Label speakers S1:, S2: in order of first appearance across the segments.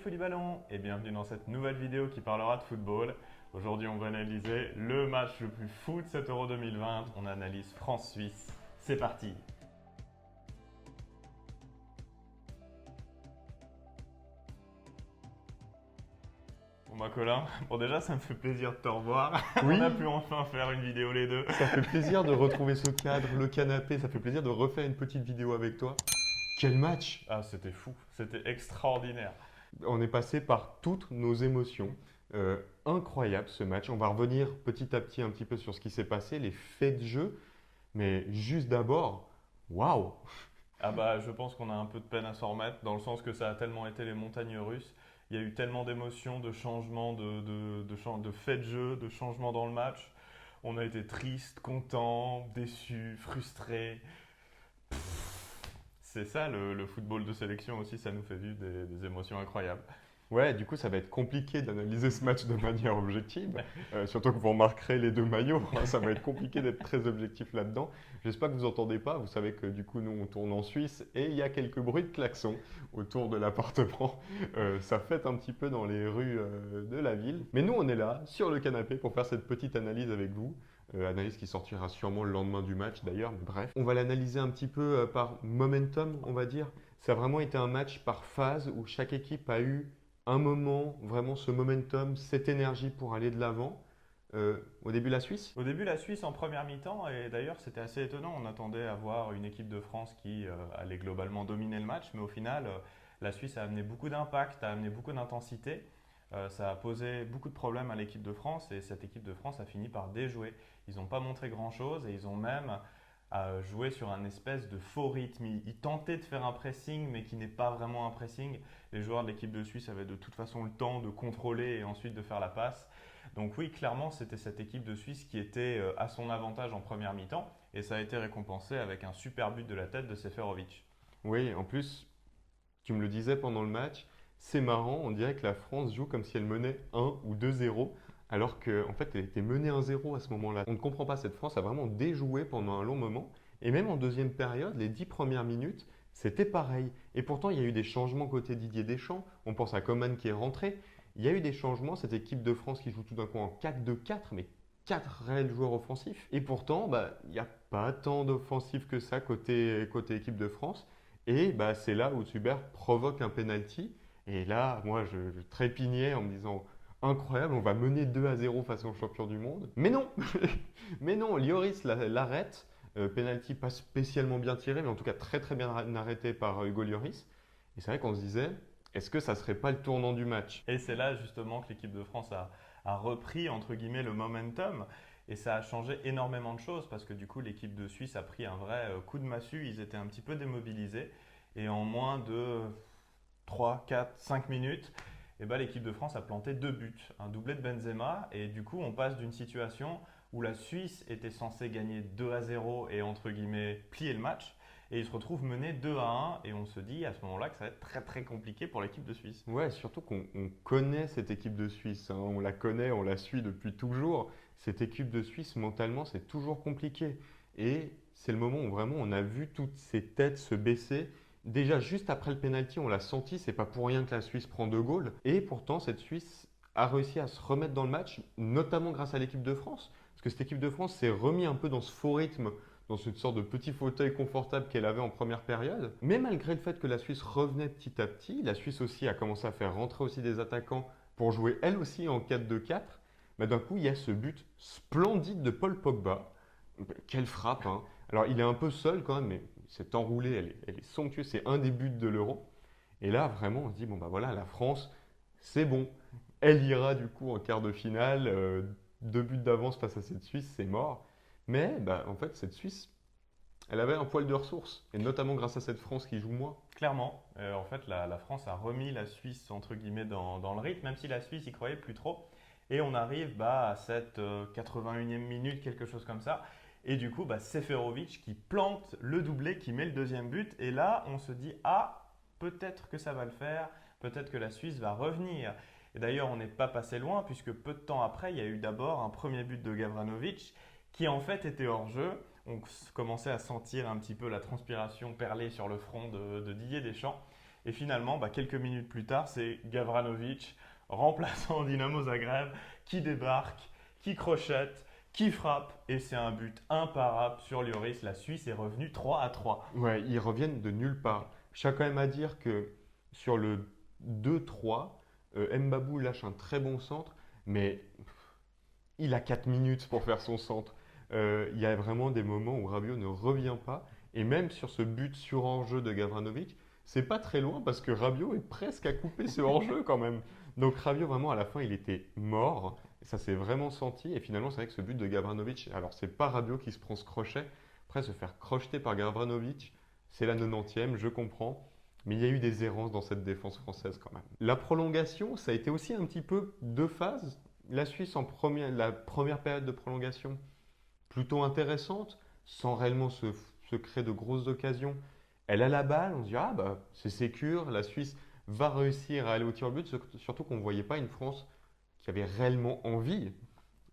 S1: Fouliballon et bienvenue dans cette nouvelle vidéo qui parlera de football. Aujourd'hui on va analyser le match le plus fou de cet Euro 2020, on analyse France-Suisse. C'est parti! Bon bah Colin, bon déjà ça me fait plaisir de te revoir.
S2: Oui,
S1: On a pu enfin faire une vidéo les deux.
S2: ça fait plaisir de retrouver ce cadre, le canapé, ça fait plaisir de refaire une petite vidéo avec toi. Quel match!
S1: Ah c'était fou, c'était extraordinaire.
S2: On est passé par toutes nos émotions. Incroyable ce match. On va revenir petit à petit un petit peu sur ce qui s'est passé, les faits de jeu. Mais juste d'abord, waouh!
S1: Ah bah je pense qu'on a un peu de peine à s'en remettre dans le sens que ça a tellement été les montagnes russes. Il y a eu tellement d'émotions, de changements, de faits de jeu, de changements dans le match. On a été triste, content, déçu, frustré. C'est ça le football de sélection aussi, ça nous fait vivre des émotions incroyables.
S2: Ouais, du coup, ça va être compliqué d'analyser ce match de manière objective. Surtout que vous remarquerez les deux maillots, hein, ça va être compliqué d'être très objectif là-dedans. J'espère que vous n'entendez pas. Vous savez que du coup, nous, on tourne en Suisse et il y a quelques bruits de klaxons autour de l'appartement. Ça fête un petit peu dans les rues de la ville. Mais nous, on est là, sur le canapé, pour faire cette petite analyse avec vous. Analyse qui sortira sûrement le lendemain du match d'ailleurs, mais bref. On va l'analyser un petit peu par momentum, on va dire. Ça a vraiment été un match par phase où chaque équipe a eu un moment, vraiment ce momentum, cette énergie pour aller de l'avant. Au début, la Suisse.
S1: Au début, la Suisse en première mi-temps, et d'ailleurs c'était assez étonnant, on attendait à voir une équipe de France qui allait globalement dominer le match, mais au final, la Suisse a amené beaucoup d'impact, a amené beaucoup d'intensité. Ça a posé beaucoup de problèmes à l'équipe de France et cette équipe de France a fini par déjouer. Ils n'ont pas montré grand-chose et ils ont même joué sur un espèce de faux rythme. Ils tentaient de faire un pressing mais qui n'est pas vraiment un pressing. Les joueurs de l'équipe de Suisse avaient de toute façon le temps de contrôler et ensuite de faire la passe. Donc oui, clairement, c'était cette équipe de Suisse qui était à son avantage en première mi-temps et ça a été récompensé avec un super but de la tête de Seferovic.
S2: Oui, en plus, tu me le disais pendant le match, c'est marrant, on dirait que la France joue comme si elle menait 1 ou 2-0, alors qu'en fait, elle était menée 1-0 à ce moment-là. On ne comprend pas, cette France a vraiment déjoué pendant un long moment. Et même en deuxième période, les 10 premières minutes, c'était pareil. Et pourtant, il y a eu des changements côté Didier Deschamps. On pense à Coman qui est rentré. Il y a eu des changements, cette équipe de France qui joue tout d'un coup en 4-2-4, mais 4 réels joueurs offensifs. Et pourtant, il n'y a pas tant d'offensifs que ça côté équipe de France. Et c'est là où Zuber provoque un penalty. Et là, moi, je trépignais en me disant incroyable, on va mener 2-0 face au champion du monde. Mais non, mais non, Lloris l'arrête. Penalty pas spécialement bien tiré, mais en tout cas très très bien arrêté par Hugo Lloris. Et c'est vrai qu'on se disait, est-ce que ça serait pas le tournant du match?
S1: Et c'est là justement que l'équipe de France a repris entre guillemets le momentum et ça a changé énormément de choses parce que du coup l'équipe de Suisse a pris un vrai coup de massue, ils étaient un petit peu démobilisés et en moins de 3, 4, 5 minutes, l'équipe de France a planté deux buts, un doublé de Benzema et du coup on passe d'une situation où la Suisse était censée gagner 2-0 et entre guillemets plier le match et ils se retrouvent menés 2-1 et on se dit à ce moment-là que ça va être très très compliqué pour l'équipe de Suisse.
S2: Ouais, surtout qu'on connaît cette équipe de Suisse, hein. On la connaît, on la suit depuis toujours. Cette équipe de Suisse, mentalement, c'est toujours compliqué. Et c'est le moment où vraiment on a vu toutes ces têtes se baisser. Déjà, juste après le penalty, on l'a senti, c'est pas pour rien que la Suisse prend 2 goals. Et pourtant, cette Suisse a réussi à se remettre dans le match, notamment grâce à l'équipe de France. Parce que cette équipe de France s'est remis un peu dans ce faux rythme, dans une sorte de petit fauteuil confortable qu'elle avait en première période. Mais malgré le fait que la Suisse revenait petit à petit, la Suisse aussi a commencé à faire rentrer aussi des attaquants pour jouer elle aussi en 4-2-4. D'un coup, il y a ce but splendide de Paul Pogba. Quelle frappe, hein. Alors, il est un peu seul quand même, mais cette enroulée, elle est somptueuse. C'est un des buts de l'Euro. Et là, vraiment, on se dit, bon, voilà, la France, c'est bon. Elle ira du coup en quart de finale. 2 buts d'avance face à cette Suisse, c'est mort. Mais en fait, cette Suisse, elle avait un poil de ressources, et notamment grâce à cette France qui joue moins.
S1: Clairement, en fait, la France a remis la Suisse entre guillemets dans le rythme, même si la Suisse y croyait plus trop. Et on arrive à cette 81e minute, quelque chose comme ça. Et du coup, Seferovic qui plante le doublé, qui met le deuxième but. Et là, on se dit, ah, peut-être que ça va le faire, peut-être que la Suisse va revenir. Et d'ailleurs, on n'est pas passé loin, puisque peu de temps après, il y a eu d'abord un premier but de Gavranovic, qui en fait était hors jeu. On commençait à sentir un petit peu la transpiration perler sur le front de Didier Deschamps. Et finalement, quelques minutes plus tard, c'est Gavranovic, remplaçant Dynamo Zagreb, qui débarque, qui crochette, qui frappe. Et c'est un but imparable sur Lloris. La Suisse est revenue 3-3.
S2: Ouais, ils reviennent de nulle part. Je tiens quand même à dire que sur le 2-3, Mbabou lâche un très bon centre, mais il a 4 minutes pour faire son centre. Il y a vraiment des moments où Rabiot ne revient pas. Et même sur ce but sur hors-jeu de Gavranovic, c'est pas très loin parce que Rabiot est presque à couper ce hors-jeu quand même. Donc Rabiot, vraiment, à la fin, il était mort. Ça s'est vraiment senti. Et finalement, c'est vrai que ce but de Gavranovic, alors c'est pas Rabiot qui se prend ce crochet. Après, se faire crocheter par Gavranovic, c'est la 90e, je comprends. Mais il y a eu des errances dans cette défense française quand même. La prolongation, ça a été aussi un petit peu deux phases. La Suisse en la première période de prolongation, plutôt intéressante, sans réellement se créer de grosses occasions. Elle a la balle, on se dit ah bah c'est sécure, la Suisse va réussir à aller au tir au but, surtout qu'on ne voyait pas une France qui avait réellement envie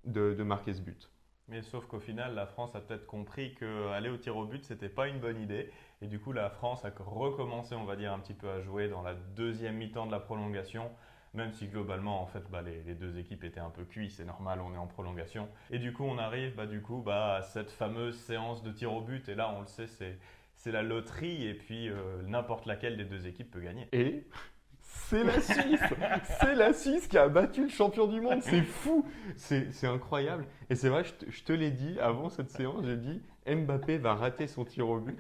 S2: de marquer ce but.
S1: Mais sauf qu'au final, la France a peut-être compris qu'aller au tir au but, c'était pas une bonne idée. Et du coup, la France a recommencé, on va dire, un petit peu à jouer dans la deuxième mi-temps de la prolongation. Même si globalement, en fait, les deux équipes étaient un peu cuits, c'est normal, on est en prolongation. Et du coup, on arrive à cette fameuse séance de tir au but. Et là, on le sait, c'est la loterie. Et puis, n'importe laquelle des deux équipes peut gagner.
S2: Et c'est la Suisse. C'est la Suisse qui a battu le champion du monde. C'est fou. C'est incroyable. Et c'est vrai, je te l'ai dit avant cette séance, j'ai dit Mbappé va rater son tir au but.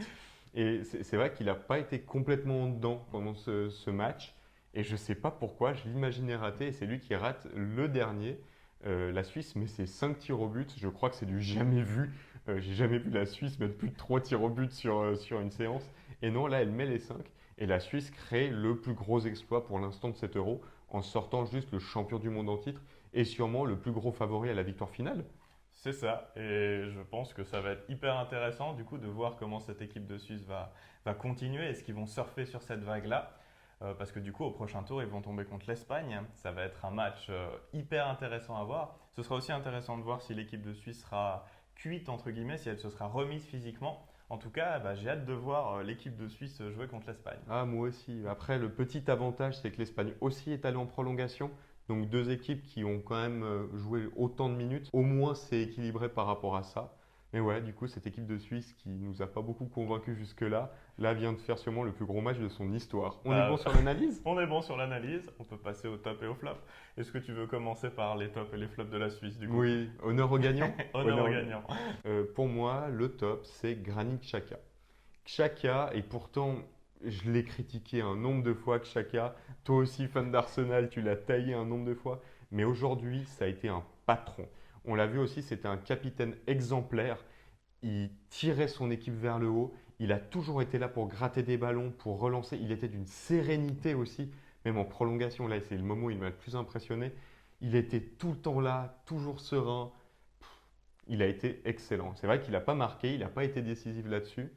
S2: Et c'est vrai qu'il n'a pas été complètement en dedans pendant ce match. Et je ne sais pas pourquoi, je l'imaginais rater. Et c'est lui qui rate le dernier. La Suisse met ses 5 tirs au but. Je crois que c'est du jamais vu. J'ai jamais vu la Suisse mettre plus de 3 tirs au but sur une séance. Et non, là, elle met les 5. Et la Suisse crée le plus gros exploit pour l'instant de cet Euro en sortant juste le champion du monde en titre et sûrement le plus gros favori à la victoire finale.
S1: C'est ça, et je pense que ça va être hyper intéressant du coup de voir comment cette équipe de Suisse va continuer. Est-ce qu'ils vont surfer sur cette vague-là? Parce que du coup au prochain tour ils vont tomber contre l'Espagne. Ça va être un match hyper intéressant à voir. Ce sera aussi intéressant de voir si l'équipe de Suisse sera cuite entre guillemets, si elle se sera remise physiquement. En tout cas, j'ai hâte de voir l'équipe de Suisse jouer contre l'Espagne.
S2: Ah, moi aussi. Après, le petit avantage, c'est que l'Espagne aussi est allée en prolongation. Donc deux équipes qui ont quand même joué autant de minutes. Au moins, c'est équilibré par rapport à ça. Mais ouais, du coup, cette équipe de Suisse qui nous a pas beaucoup convaincus jusque-là, là vient de faire sûrement le plus gros match de son histoire. On est bon sur l'analyse?
S1: On est bon sur l'analyse, on peut passer au top et au flop. Est-ce que tu veux commencer par les tops et les flops de la Suisse du coup?
S2: Oui, honneur aux gagnants.
S1: Honneur aux gagnants.
S2: Pour moi, le top, c'est Granit Xhaka. Xhaka, et pourtant, je l'ai critiqué un nombre de fois, Xhaka. Toi aussi, fan d'Arsenal, tu l'as taillé un nombre de fois. Mais aujourd'hui, ça a été un patron. On l'a vu aussi, c'était un capitaine exemplaire. Il tirait son équipe vers le haut. Il a toujours été là pour gratter des ballons, pour relancer. Il était d'une sérénité aussi, même en prolongation. Là, c'est le moment où il m'a le plus impressionné. Il était tout le temps là, toujours serein. Il a été excellent. C'est vrai qu'il n'a pas marqué, il n'a pas été décisif là-dessus.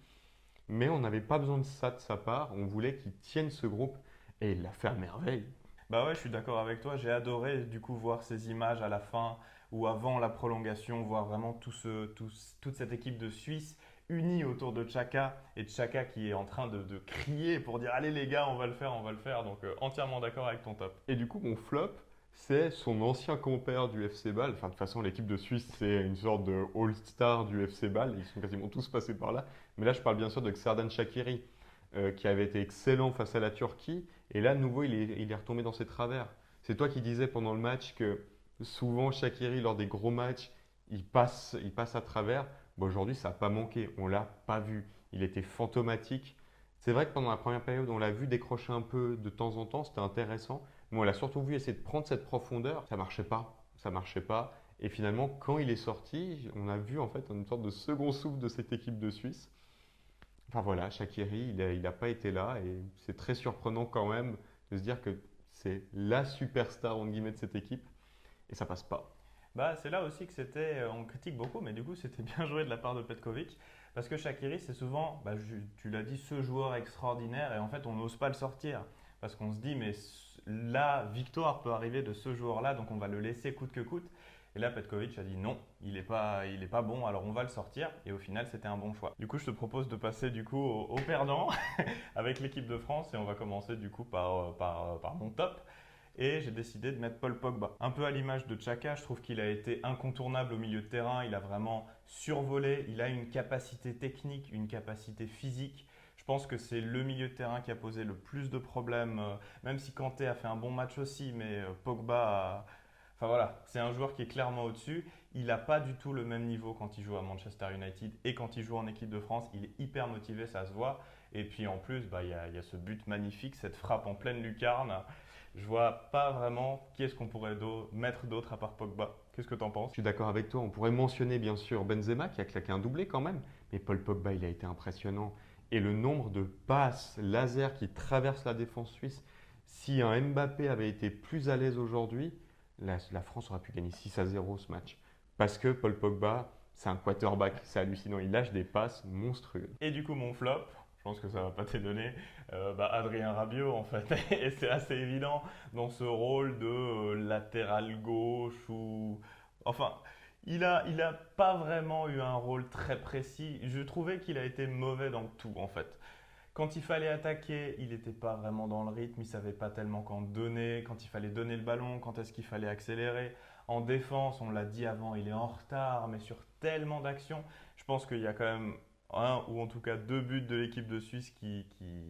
S2: Mais on n'avait pas besoin de ça de sa part. On voulait qu'il tienne ce groupe et il l'a fait à merveille.
S1: Bah ouais, je suis d'accord avec toi. J'ai adoré du coup voir ces images à la fin ou avant la prolongation, voir vraiment toute cette équipe de Suisse unie autour de Xhaka et Xhaka qui est en train de crier pour dire allez les gars, on va le faire, on va le faire. Donc entièrement d'accord avec ton top.
S2: Et du coup, mon flop, c'est son ancien compère du FC Bâle. Enfin, de toute façon, l'équipe de Suisse, c'est une sorte de all-star du FC Bâle. Ils sont quasiment tous passés par là. Mais là, je parle bien sûr de Xherdan Shaqiri, qui avait été excellent face à la Turquie. Et là, de nouveau, il est retombé dans ses travers. C'est toi qui disais pendant le match que souvent, Shaqiri, lors des gros matchs, il passe à travers. Bon, aujourd'hui, ça n'a pas manqué. On ne l'a pas vu. Il était fantomatique. C'est vrai que pendant la première période, on l'a vu décrocher un peu de temps en temps. C'était intéressant. Mais on l'a surtout vu essayer de prendre cette profondeur. Ça marchait pas. Ça marchait pas. Et finalement, quand il est sorti, on a vu en fait une sorte de second souffle de cette équipe de Suisse. Enfin voilà, Shaqiri, il n'a pas été là. Et c'est très surprenant quand même de se dire que c'est la superstar entre guillemets de cette équipe. Et ça passe pas.
S1: C'est là aussi que on critique beaucoup, mais du coup c'était bien joué de la part de Petkovic, parce que Shaqiri c'est souvent, tu l'as dit, ce joueur extraordinaire, et en fait on n'ose pas le sortir, parce qu'on se dit mais la victoire peut arriver de ce joueur-là, donc on va le laisser coûte que coûte. Et là, Petkovic a dit non, il est pas bon, alors on va le sortir. Et au final, c'était un bon choix. Du coup, je te propose de passer du coup au perdant avec l'équipe de France et on va commencer du coup par mon top. Et j'ai décidé de mettre Paul Pogba. Un peu à l'image de Xhaka, je trouve qu'il a été incontournable au milieu de terrain. Il a vraiment survolé. Il a une capacité technique, une capacité physique. Je pense que c'est le milieu de terrain qui a posé le plus de problèmes, même si Kanté a fait un bon match aussi, mais Pogba Enfin voilà, c'est un joueur qui est clairement au-dessus. Il n'a pas du tout le même niveau quand il joue à Manchester United et quand il joue en équipe de France. Il est hyper motivé, ça se voit. Et puis en plus, il y a ce but magnifique, cette frappe en pleine lucarne. Je vois pas vraiment qui est-ce qu'on pourrait mettre d'autre à part Pogba. Qu'est-ce que tu en penses?
S2: Je suis d'accord avec toi. On pourrait mentionner bien sûr Benzema qui a claqué un doublé quand même, mais Paul Pogba, il a été impressionnant. Et le nombre de passes laser qui traversent la défense suisse, si un Mbappé avait été plus à l'aise aujourd'hui, la France aurait pu gagner 6-0 ce match. Parce que Paul Pogba, c'est un quarterback, c'est hallucinant. Il lâche des passes monstrueuses.
S1: Et du coup, mon flop, je pense que ça va pas t'étonner, Adrien Rabiot en fait. Et c'est assez évident dans ce rôle de latéral gauche ou... Enfin, il a pas vraiment eu un rôle très précis. Je trouvais qu'il a été mauvais dans tout en fait. Quand il fallait attaquer, il n'était pas vraiment dans le rythme, il ne savait pas tellement quand donner, quand il fallait donner le ballon, quand est-ce qu'il fallait accélérer. En défense, on l'a dit avant, il est en retard, mais sur tellement d'actions, je pense qu'il y a quand même un ou en tout cas deux buts de l'équipe de Suisse qui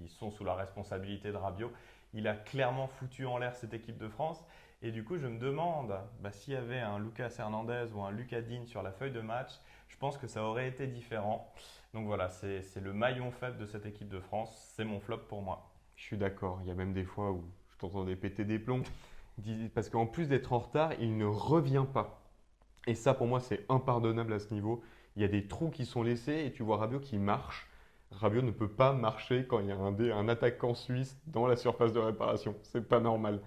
S1: sont sous la responsabilité de Rabiot. Il a clairement foutu en l'air cette équipe de France. Et du coup, je me demande s'il y avait un Lucas Hernandez ou un Lucas Digne sur la feuille de match, je pense que ça aurait été différent. Donc voilà, c'est le maillon faible de cette équipe de France. C'est mon flop pour moi.
S2: Je suis d'accord. Il y a même des fois où je t'entendais péter des plombs. Parce qu'en plus d'être en retard, il ne revient pas. Et ça, pour moi, c'est impardonnable à ce niveau. Il y a des trous qui sont laissés et tu vois Rabiot qui marche. Rabiot ne peut pas marcher quand il y a un attaquant suisse dans la surface de réparation. C'est pas normal.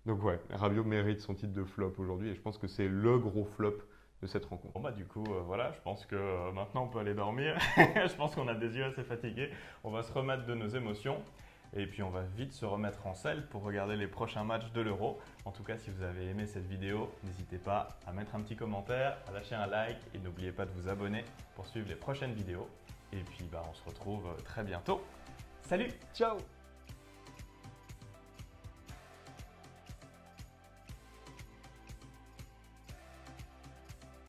S2: Donc ouais, Rabiot mérite son titre de flop aujourd'hui et je pense que c'est le gros flop de cette rencontre.
S1: Bon du coup, voilà, je pense que maintenant on peut aller dormir. Je pense qu'on a des yeux assez fatigués. On va se remettre de nos émotions. Et puis on va vite se remettre en selle pour regarder les prochains matchs de l'Euro. En tout cas, si vous avez aimé cette vidéo, n'hésitez pas à mettre un petit commentaire, à lâcher un like et n'oubliez pas de vous abonner pour suivre les prochaines vidéos. Et puis on se retrouve très bientôt. Salut!
S2: Ciao!